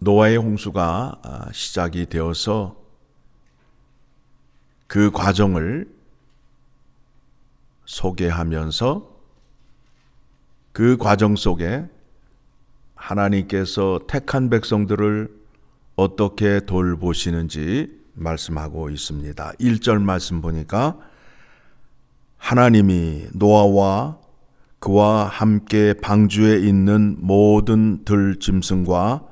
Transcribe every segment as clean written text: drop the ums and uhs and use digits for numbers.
노아의 홍수가 시작이 되어서 그 과정을 소개하면서 그 과정 속에 하나님께서 택한 백성들을 어떻게 돌보시는지 말씀하고 있습니다. 1절 말씀 보니까 하나님이 노아와 그와 함께 방주에 있는 모든 들짐승과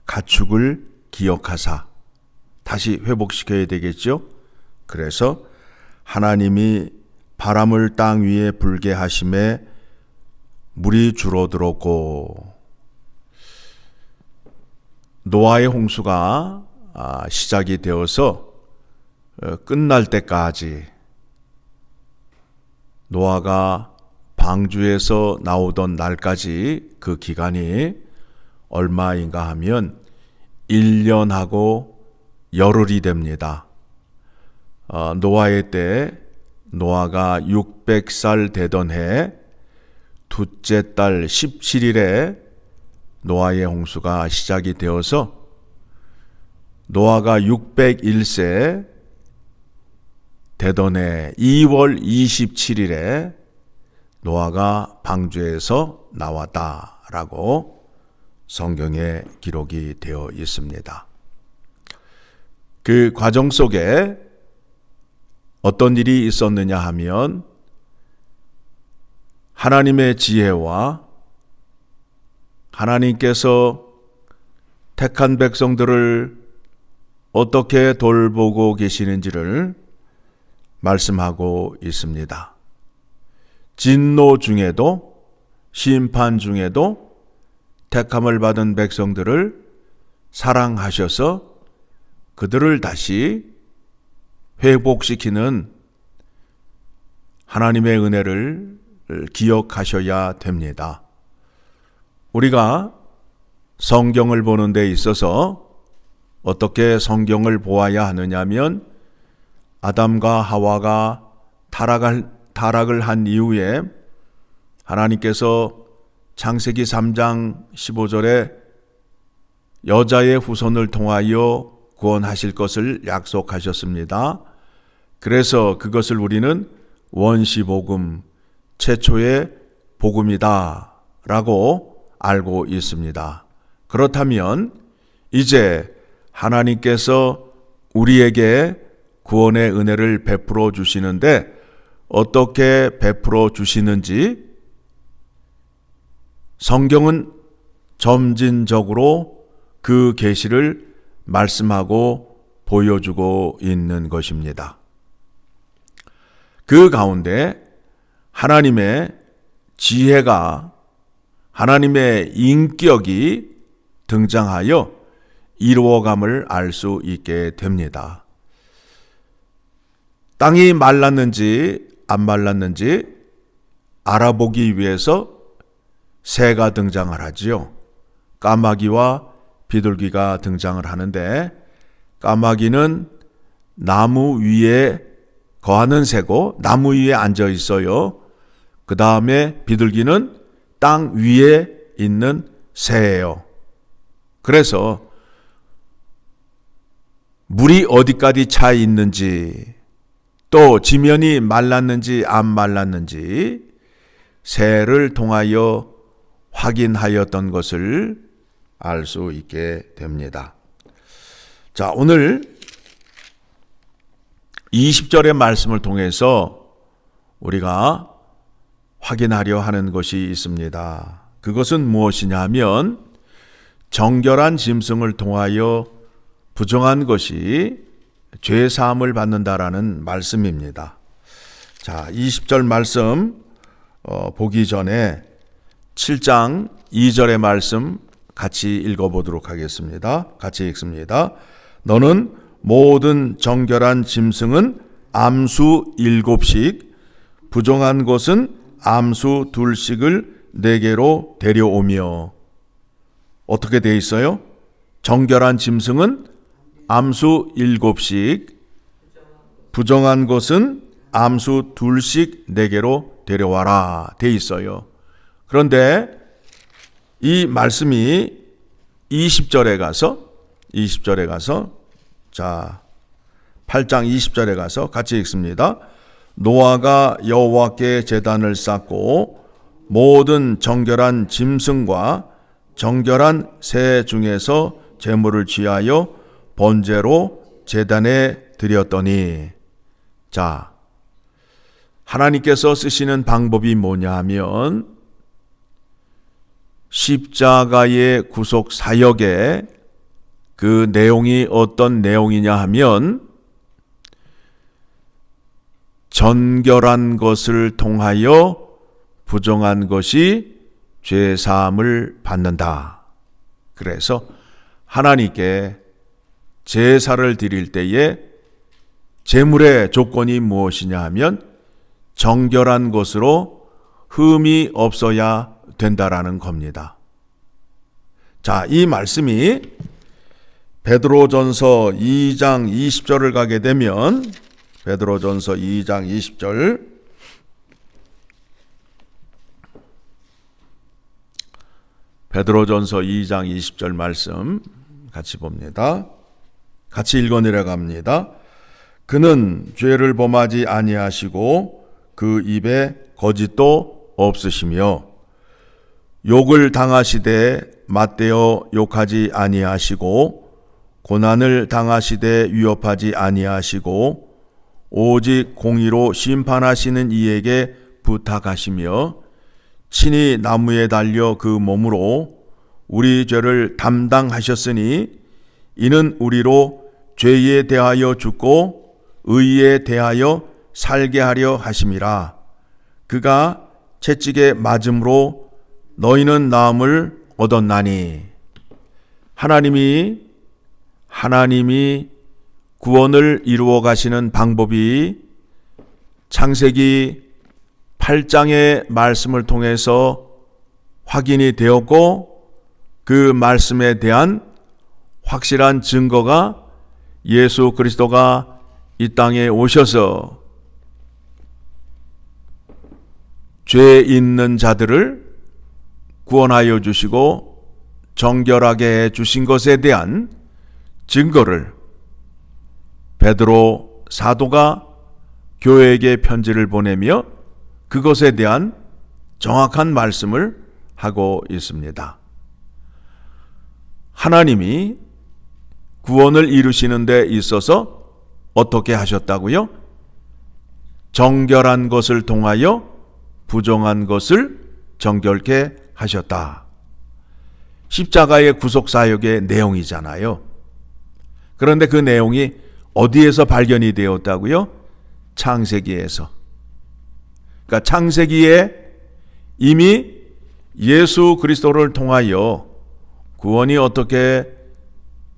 가축을 기억하사, 다시 회복시켜야 되겠죠. 그래서 하나님이 바람을 땅 위에 불게 하심에 물이 줄어들었고, 노아의 홍수가 시작이 되어서 끝날 때까지 노아가 방주에서 나오던 날까지 그 기간이 얼마인가 하면 1년하고 열흘이 됩니다. 노아의 때 노아가 600살 되던 해 둘째 달 17일에 노아의 홍수가 시작이 되어서 노아가 601세 되던 해 2월 27일에 노아가 방주에서 나왔다라고 성경에 기록이 되어 있습니다. 그 과정 속에 어떤 일이 있었느냐 하면 하나님의 지혜와 하나님께서 택한 백성들을 어떻게 돌보고 계시는지를 말씀하고 있습니다. 진노 중에도 심판 중에도 택함을 받은 백성들을 사랑하셔서 그들을 다시 회복시키는 하나님의 은혜를 기억하셔야 됩니다. 우리가 성경을 보는 데 있어서 어떻게 성경을 보아야 하느냐면 아담과 하와가 타락을 한 이후에 하나님께서 창세기 3장 15절에 여자의 후손을 통하여 구원하실 것을 약속하셨습니다. 그래서 그것을 우리는 원시복음, 최초의 복음이다 라고 알고 있습니다. 그렇다면 이제 하나님께서 우리에게 구원의 은혜를 베풀어 주시는데 어떻게 베풀어 주시는지 성경은 점진적으로 그 계시를 말씀하고 보여주고 있는 것입니다. 그 가운데 하나님의 지혜가, 하나님의 인격이 등장하여 이루어감을 알 수 있게 됩니다. 땅이 말랐는지 안 말랐는지 알아보기 위해서 새가 등장을 하지요. 까마귀와 비둘기가 등장을 하는데 까마귀는 나무 위에 거하는 새고 나무 위에 앉아 있어요. 그 다음에 비둘기는 땅 위에 있는 새예요. 그래서 물이 어디까지 차 있는지 또 지면이 말랐는지 안 말랐는지 새를 통하여 확인하였던 것을 알 수 있게 됩니다. 자, 오늘 20절의 말씀을 통해서 우리가 확인하려 하는 것이 있습니다. 그것은 무엇이냐 하면 정결한 짐승을 통하여 부정한 것이 죄 사함을 받는다라는 말씀입니다. 자, 20절 말씀 보기 전에 7장 2절의 말씀 같이 읽어보도록 하겠습니다. 같이 읽습니다. 너는 모든 정결한 짐승은 암수 7씩, 부정한 것은 암수 2씩을 내게로 데려오며. 어떻게 되어 있어요? 정결한 짐승은 암수 7씩, 부정한 것은 암수 2씩 내게로 데려와라 되어 있어요. 그런데 이 말씀이 20절에 가서 자 8장 20절에 가서 같이 읽습니다. 노아가 여호와께 제단을 쌓고 모든 정결한 짐승과 정결한 새 중에서 제물을 취하여 번제로 제단에 드렸더니, 자, 하나님께서 쓰시는 방법이 뭐냐 하면 십자가의 구속 사역의 그 내용이 어떤 내용이냐 하면 정결한 것을 통하여 부정한 것이 죄 사함을 받는다. 그래서 하나님께 제사를 드릴 때에 제물의 조건이 무엇이냐 하면 정결한 것으로 흠이 없어야 된다라는 겁니다. 자, 이 말씀이 베드로전서 2장 20절을 가게 되면 베드로전서 2장 20절 베드로전서 2장 20절 말씀 같이 봅니다. 같이 읽어 내려갑니다. 그는 죄를 범하지 아니하시고 그 입에 거짓도 없으시며 욕을 당하시되 맞대어 욕하지 아니하시고 고난을 당하시되 위협하지 아니하시고 오직 공의로 심판하시는 이에게 부탁하시며 친히 나무에 달려 그 몸으로 우리 죄를 담당하셨으니 이는 우리로 죄에 대하여 죽고 의에 대하여 살게 하려 하심이라. 그가 채찍에 맞음으로 너희는 나음을 얻었나니. 하나님이 구원을 이루어 가시는 방법이 창세기 8장의 말씀을 통해서 확인이 되었고 그 말씀에 대한 확실한 증거가 예수 그리스도가 이 땅에 오셔서 죄 있는 자들을 구원하여 주시고 정결하게 해 주신 것에 대한 증거를 베드로 사도가 교회에게 편지를 보내며 그것에 대한 정확한 말씀을 하고 있습니다. 하나님이 구원을 이루시는 데 있어서 어떻게 하셨다고요? 정결한 것을 통하여 부정한 것을 정결케 하셨다. 십자가의 구속사역의 내용이잖아요. 그런데 그 내용이 어디에서 발견이 되었다고요? 창세기에서. 그러니까 창세기에 이미 예수 그리스도를 통하여 구원이 어떻게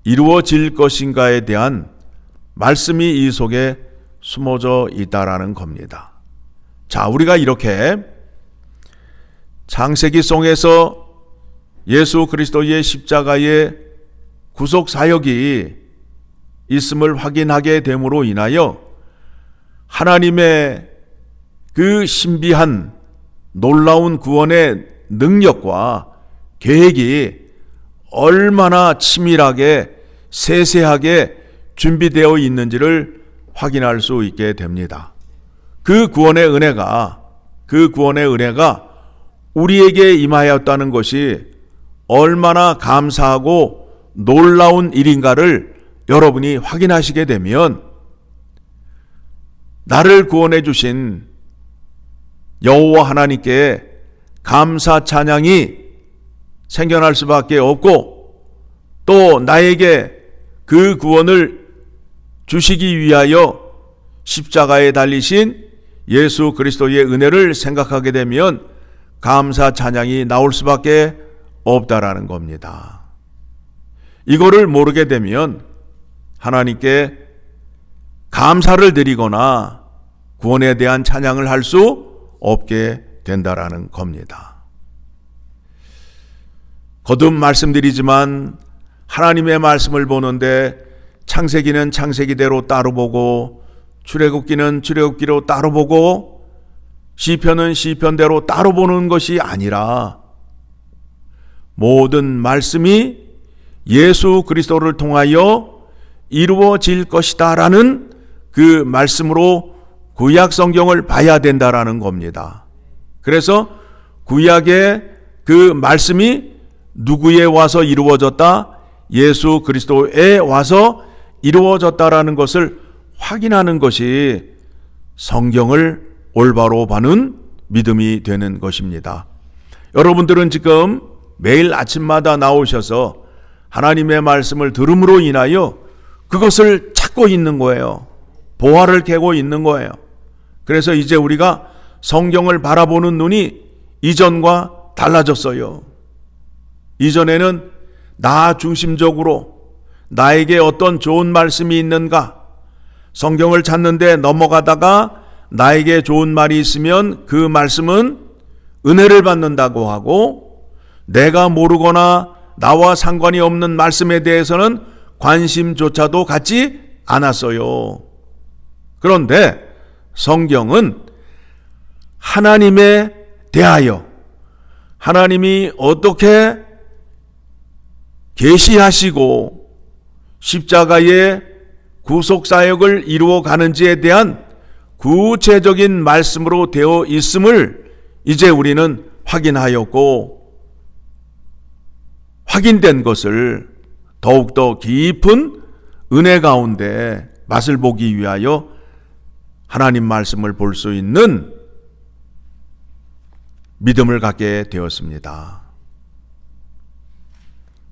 이루어질 것인가에 대한 말씀이 이 속에 숨어져 있다라는 겁니다. 자, 우리가 이렇게 창세기 속에서 예수 그리스도의 십자가의 구속 사역이 있음을 확인하게 됨으로 인하여 하나님의 그 신비한 놀라운 구원의 능력과 계획이 얼마나 치밀하게 세세하게 준비되어 있는지를 확인할 수 있게 됩니다. 그 구원의 은혜가 우리에게 임하였다는 것이 얼마나 감사하고 놀라운 일인가를 여러분이 확인하시게 되면 나를 구원해 주신 여호와 하나님께 감사 찬양이 생겨날 수밖에 없고 또 나에게 그 구원을 주시기 위하여 십자가에 달리신 예수 그리스도의 은혜를 생각하게 되면 감사 찬양이 나올 수밖에 없다라는 겁니다. 이거를 모르게 되면 하나님께 감사를 드리거나 구원에 대한 찬양을 할 수 없게 된다라는 겁니다. 거듭 말씀드리지만 하나님의 말씀을 보는데 창세기는 창세기대로 따로 보고 출애굽기는 출애굽기로 따로 보고 시편은 시편대로 따로 보는 것이 아니라 모든 말씀이 예수 그리스도를 통하여 이루어질 것이다 라는 그 말씀으로 구약 성경을 봐야 된다라는 겁니다. 그래서 구약의 그 말씀이 누구에 와서 이루어졌다? 예수 그리스도에 와서 이루어졌다라는 것을 확인하는 것이 성경을 올바로 보는 믿음이 되는 것입니다. 여러분들은 지금 매일 아침마다 나오셔서 하나님의 말씀을 들음으로 인하여 그것을 찾고 있는 거예요. 보화를 캐고 있는 거예요. 그래서 이제 우리가 성경을 바라보는 눈이 이전과 달라졌어요. 이전에는 나 중심적으로 나에게 어떤 좋은 말씀이 있는가, 성경을 찾는데 넘어가다가 나에게 좋은 말이 있으면 그 말씀은 은혜를 받는다고 하고, 내가 모르거나 나와 상관이 없는 말씀에 대해서는 관심조차도 갖지 않았어요. 그런데 성경은 하나님에 대하여 하나님이 어떻게 계시하시고 십자가의 구속사역을 이루어 가는지에 대한 구체적인 말씀으로 되어 있음을 이제 우리는 확인하였고, 확인된 것을 더욱더 깊은 은혜 가운데 맛을 보기 위하여 하나님 말씀을 볼 수 있는 믿음을 갖게 되었습니다.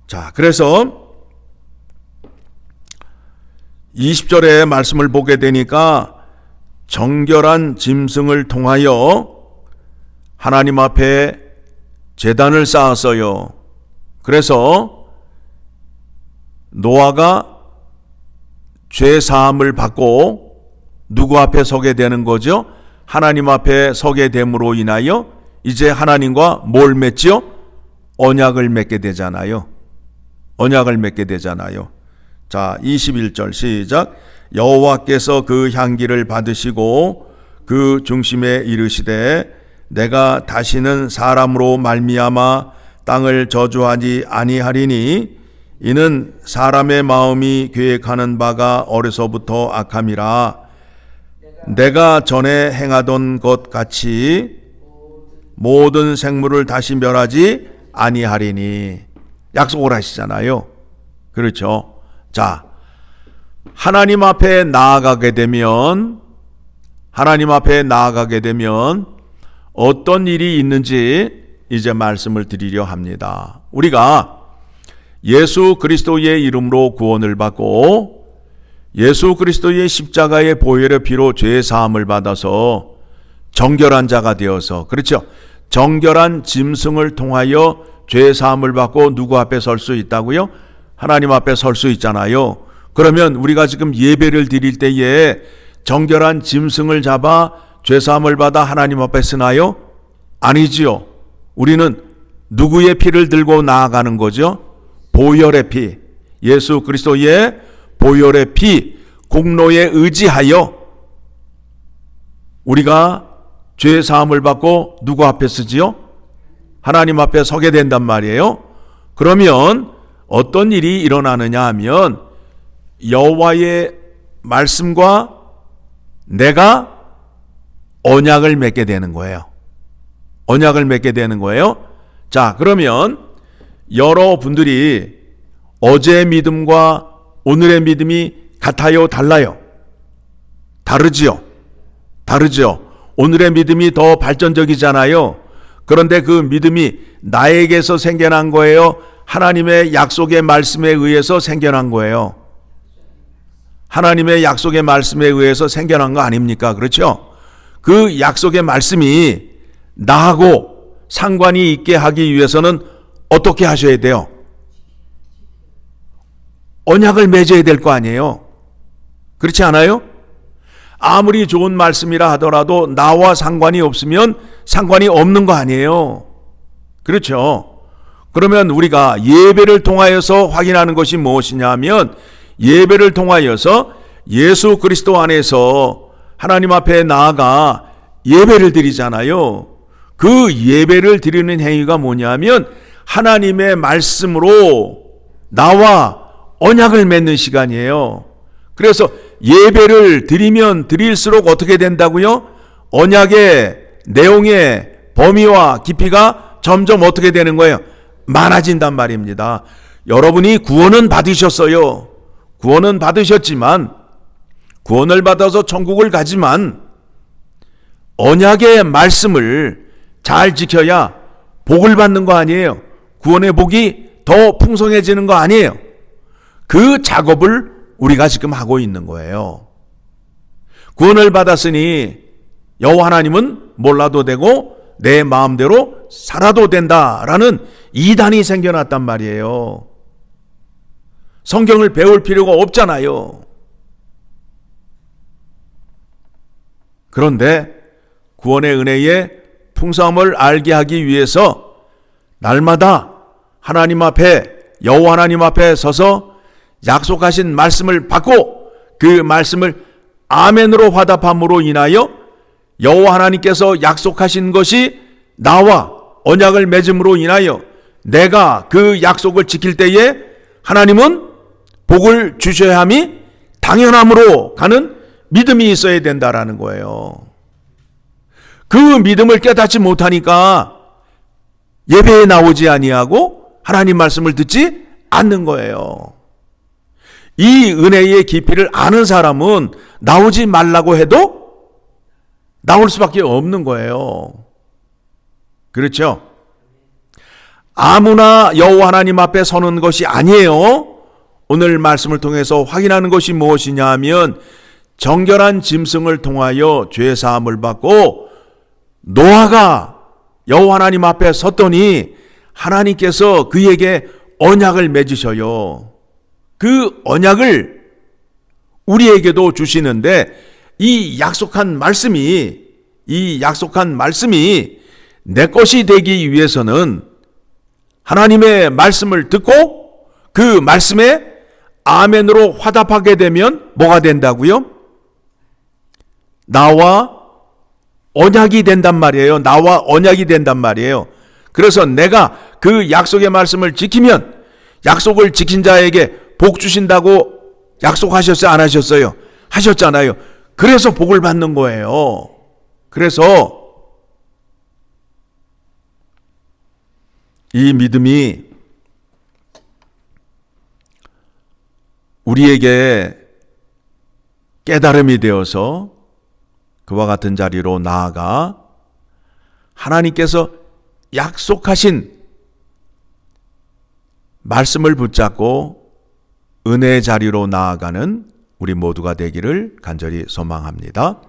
자, 그래서 20절의 말씀을 보게 되니까 정결한 짐승을 통하여 하나님 앞에 제단을 쌓았어요. 그래서 노아가 죄 사함을 받고 누구 앞에 서게 되는 거죠? 하나님 앞에 서게 됨으로 인하여 이제 하나님과 뭘 맺죠? 언약을 맺게 되잖아요. 언약을 맺게 되잖아요. 자, 21절 시작. 여호와께서 그 향기를 받으시고 그 중심에 이르시되 내가 다시는 사람으로 말미암아 땅을 저주하지 아니하리니 이는 사람의 마음이 계획하는 바가 어려서부터 악함이라. 내가 전에 행하던 것 같이 모든 생물을 다시 멸하지 아니하리니. 약속을 하시잖아요. 그렇죠. 자, 하나님 앞에 나아가게 되면 어떤 일이 있는지 이제 말씀을 드리려 합니다. 우리가 예수 그리스도의 이름으로 구원을 받고 예수 그리스도의 십자가의 보혈의 피로 죄 사함을 받아서 정결한 자가 되어서, 그렇죠, 정결한 짐승을 통하여 죄 사함을 받고 누구 앞에 설 수 있다고요? 하나님 앞에 설 수 있잖아요. 그러면 우리가 지금 예배를 드릴 때에 정결한 짐승을 잡아 죄 사함을 받아 하나님 앞에 쓰나요? 아니지요. 우리는 누구의 피를 들고 나아가는 거죠? 보혈의 피, 예수 그리스도의 보혈의 피, 공로에 의지하여 우리가 죄 사함을 받고 누구 앞에 서지요? 하나님 앞에 서게 된단 말이에요. 그러면 어떤 일이 일어나느냐 하면 여호와의 말씀과 내가 언약을 맺게 되는 거예요. 언약을 맺게 되는 거예요. 자, 그러면 여러분들이 어제의 믿음과 오늘의 믿음이 같아요? 달라요? 다르지요? 다르죠. 오늘의 믿음이 더 발전적이잖아요. 그런데 그 믿음이 나에게서 생겨난 거예요? 하나님의 약속의 말씀에 의해서 생겨난 거예요? 하나님의 약속의 말씀에 의해서 생겨난 거 아닙니까? 그렇죠? 그 약속의 말씀이 나하고 상관이 있게 하기 위해서는 어떻게 하셔야 돼요? 언약을 맺어야 될 거 아니에요? 그렇지 않아요? 아무리 좋은 말씀이라 하더라도 나와 상관이 없으면 상관이 없는 거 아니에요? 그렇죠? 그러면 우리가 예배를 통하여서 확인하는 것이 무엇이냐 하면, 예배를 통하여서 예수 그리스도 안에서 하나님 앞에 나아가 예배를 드리잖아요. 그 예배를 드리는 행위가 뭐냐면 하나님의 말씀으로 나와 언약을 맺는 시간이에요. 그래서 예배를 드리면 드릴수록 어떻게 된다고요? 언약의 내용의 범위와 깊이가 점점 어떻게 되는 거예요? 많아진단 말입니다. 여러분이 구원은 받으셨어요. 구원은 받으셨지만, 구원을 받아서 천국을 가지만 언약의 말씀을 잘 지켜야 복을 받는 거 아니에요. 구원의 복이 더 풍성해지는 거 아니에요. 그 작업을 우리가 지금 하고 있는 거예요. 구원을 받았으니 여호와 하나님은 몰라도 되고 내 마음대로 살아도 된다라는 이단이 생겨났단 말이에요. 성경을 배울 필요가 없잖아요. 그런데 구원의 은혜의 풍성함을 알게 하기 위해서 날마다 하나님 앞에, 여호와 하나님 앞에 서서 약속하신 말씀을 받고 그 말씀을 아멘으로 화답함으로 인하여 여호와 하나님께서 약속하신 것이 나와 언약을 맺음으로 인하여 내가 그 약속을 지킬 때에 하나님은 복을 주셔야 함이 당연함으로 가는 믿음이 있어야 된다라는 거예요. 그 믿음을 깨닫지 못하니까 예배에 나오지 아니하고 하나님 말씀을 듣지 않는 거예요. 이 은혜의 깊이를 아는 사람은 나오지 말라고 해도 나올 수밖에 없는 거예요. 그렇죠? 아무나 여호와 하나님 앞에 서는 것이 아니에요. 오늘 말씀을 통해서 확인하는 것이 무엇이냐 하면 정결한 짐승을 통하여 죄 사함을 받고 노아가 여호와 하나님 앞에 섰더니 하나님께서 그에게 언약을 맺으셔요. 그 언약을 우리에게도 주시는데 이 약속한 말씀이 내 것이 되기 위해서는 하나님의 말씀을 듣고 그 말씀에 아멘으로 화답하게 되면 뭐가 된다고요? 나와 언약이 된단 말이에요. 나와 언약이 된단 말이에요. 그래서 내가 그 약속의 말씀을 지키면 약속을 지킨 자에게 복 주신다고 약속하셨어요? 안 하셨어요? 하셨잖아요. 그래서 복을 받는 거예요. 그래서 이 믿음이 우리에게 깨달음이 되어서 그와 같은 자리로 나아가 하나님께서 약속하신 말씀을 붙잡고 은혜의 자리로 나아가는 우리 모두가 되기를 간절히 소망합니다.